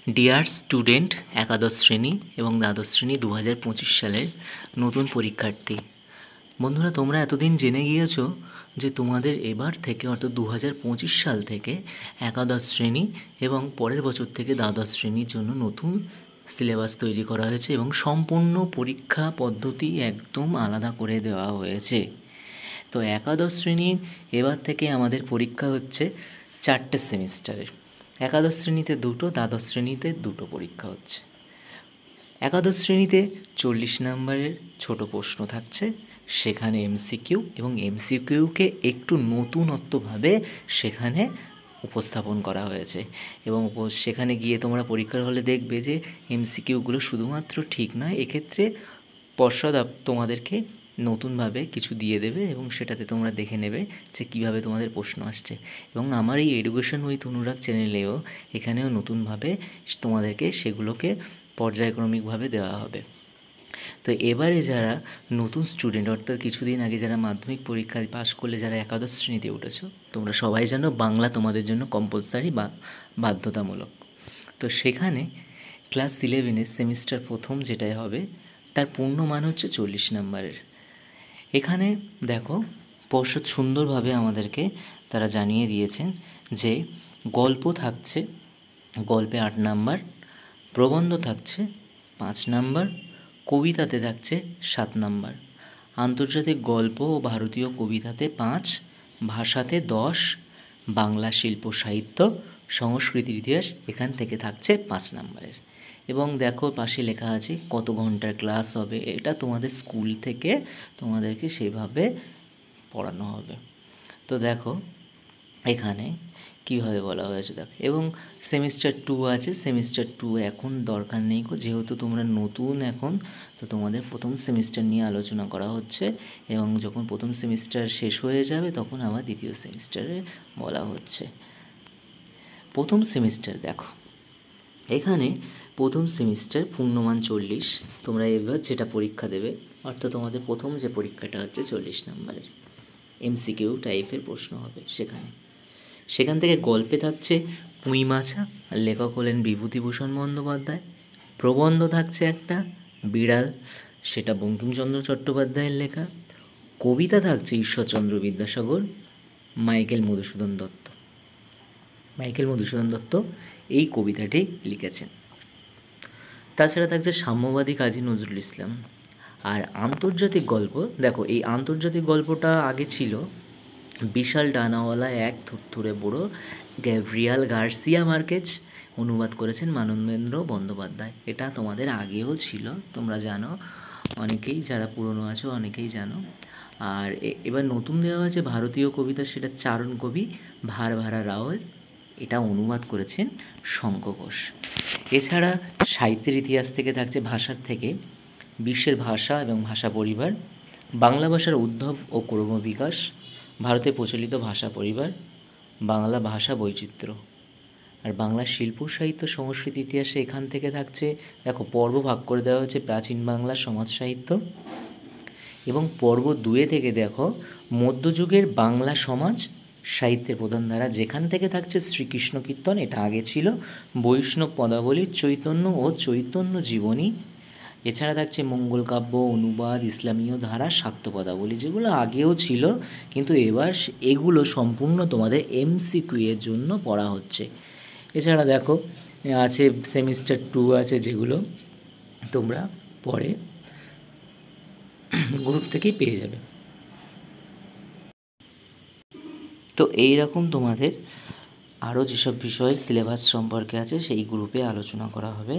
Dear student, একাদশ শ্রেণী এবং দ্বাদশ শ্রেণী 2025 সালের নতুন পরীক্ষার্থী বন্ধুরা, তোমরা এতদিন জেনে গিয়েছো যে তোমাদের এবার থেকে অর্থাৎ 2025 সাল থেকে একাদশ শ্রেণী এবং পরের বছর থেকে দ্বাদশ শ্রেণীর জন্য নতুন সিলেবাস তৈরি করা হয়েছে এবং সম্পূর্ণ পরীক্ষা পদ্ধতি একদম আলাদা করে দেওয়া হয়েছে। তো একাদশ শ্রেণীর এবার থেকে আমাদের পরীক্ষা হচ্ছে 4টে সেমিস্টারের। একাদশ শ্রেণীতে 2টো, দ্বাদশ শ্রেণীতে 2টো পরীক্ষা হচ্ছে। একাদশ শ্রেণীতে 40 নম্বরের ছোট প্রশ্ন থাকছে, সেখানে এমসিকিউ এবং এমসিকিউকে একটু নতুনত্বভাবে সেখানে উপস্থাপন করা হয়েছে এবং সেখানে গিয়ে তোমরা পরীক্ষার হলে দেখবে যে এমসিকিউগুলো শুধুমাত্র ঠিক নয়, এক্ষেত্রে পর্ষদ তোমাদেরকে নতুনভাবে কিছু দিয়ে দেবে এবং সেটাতে তোমরা দেখে নেবে যে কীভাবে তোমাদের প্রশ্ন আসছে। এবং আমার এই এডুকেশন উইথ অনুরাগ চ্যানেলেও এখানেও নতুনভাবে তোমাদেরকে সেগুলোকে পর্যায়ক্রমিকভাবে দেওয়া হবে। তো এবারে যারা নতুন স্টুডেন্ট, অর্থাৎ কিছুদিন আগে যারা মাধ্যমিক পরীক্ষায় পাশ করলে যারা একাদশ শ্রেণীতে উঠেছো, তোমরা সবাই জানো বাংলা তোমাদের জন্য কম্পালসারি বা বাধ্যতামূলক। তো সেখানে ক্লাস 11-এর সেমিস্টার প্রথম যেটাই হবে তার পূর্ণমান হচ্ছে 40 নম্বরের। এখানে দেখো পর্ষদ সুন্দরভাবে আমাদেরকে তারা জানিয়ে দিয়েছেন যে গল্প থাকছে, গল্পে 8 নাম্বার, প্রবন্ধ থাকছে 5 নাম্বার, কবিতাতে থাকছে 7 নাম্বার, আন্তর্জাতিক গল্প ও ভারতীয় কবিতাতে 5, ভাষাতে 10, বাংলা শিল্প সাহিত্য সংস্কৃতির ইতিহাস এখান থেকে থাকছে 5 নাম্বারের। এবং দেখো পাশে লেখা আছে কত ঘন্টার ক্লাস হবে, এটা তোমাদের স্কুল থেকে তোমাদেরকে সেভাবে পড়ানো হবে। তো দেখো এখানে কীভাবে বলা হয়েছে দেখো। এবং সেমিস্টার 2 আছে, সেমিস্টার 2 এখন দরকার নেই, যেহেতু তোমরা নতুন এখন, তো তোমাদের প্রথম সেমিস্টার নিয়ে আলোচনা করা হচ্ছে এবং যখন প্রথম সেমিস্টার শেষ হয়ে যাবে তখন আবার দ্বিতীয় সেমিস্টারে বলা হচ্ছে। প্রথম সেমিস্টার দেখো, এখানে প্রথম সেমিস্টার পূর্ণমান 40, তোমরা এবার যেটা পরীক্ষা দেবে অর্থাৎ তোমাদের প্রথম যে পরীক্ষাটা হচ্ছে 40 নম্বরের এমসিকিউ টাইপের প্রশ্ন হবে। সেখান থেকে গল্পে থাকছে পুঁই মাছা, লেখক হলেন বিভূতিভূষণ বন্দ্যোপাধ্যায়। প্রবন্ধ থাকছে একটা বিড়াল, সেটা বঙ্কিমচন্দ্র চট্টোপাধ্যায়ের লেখা। কবিতা থাকছে ঈশ্বরচন্দ্র বিদ্যাসাগর, মাইকেল মধুসূদন দত্ত এই কবিতাটি লিখেছেন। তাছাড়া থাকছে সাম্যবাদী কাজী নজরুল ইসলাম। আর আন্তর্জাতিক গল্প দেখো, এই আন্তর্জাতিক গল্পটা আগে ছিল বিশাল ডানাওয়ালা এক থুরথুরে বুড়ো, গ্যাব্রিয়াল গার্সিয়া মার্কেজ অনুবাদ করেছেন মানবেন্দ্র বন্দ্যোপাধ্যায়। এটা তোমাদের আগেও ছিল, তোমরা জানো, অনেকেই যারা পুরনো আছো অনেকেই জানো। আর এবার নতুন দেওয়া হয়েছে ভারতীয় কবিতা, সেটা চারণ কবি ভারভারা রাওয়াল, এটা অনুবাদ করেছেন শঙ্খ ঘোষ। এছাড়া সাহিত্যের ইতিহাস থেকে থাকছে ভাষার থেকে বিশ্বের ভাষা এবং ভাষা পরিবার, বাংলা ভাষার উদ্ভব ও ক্রমবিকাশ, ভারতে প্রচলিত ভাষা পরিবার, বাংলা ভাষা বৈচিত্র্য। আর বাংলা শিল্প সাহিত্য সংস্কৃতি ইতিহাসে এখান থেকে থাকছে দেখো পর্ব ভাগ করে দেওয়া হয়েছে প্রাচীন বাংলা সমাজ সাহিত্য, এবং পর্ব 2 থেকে দেখো মধ্যযুগের বাংলা সমাজ সাহিত্যের প্রধান ধারা, যেখান থেকে থাকছে শ্রীকৃষ্ণ কীর্তন, এটা আগে ছিল, বৈষ্ণব পদাবলী, চৈতন্য ও চৈতন্য জীবনী। এছাড়া থাকছে মঙ্গল কাব্য, অনুবাদ, ইসলামীয় ধারা, শাক্ত পদাবলী, যেগুলো আগেও ছিল কিন্তু এবার এগুলো সম্পূর্ণ তোমাদের এমসিকিউ এর জন্য পড়া হচ্ছে। এছাড়া দেখো আছে সেমিস্টার 2 আছে, যেগুলো তোমরা পরে গ্রুপ থেকেই পেয়ে যাবে। তো এই রকম তোমাদের আরও যেসব বিষয়ের সিলেবাস সম্পর্কে আছে সেই গ্রুপে আলোচনা করা হবে।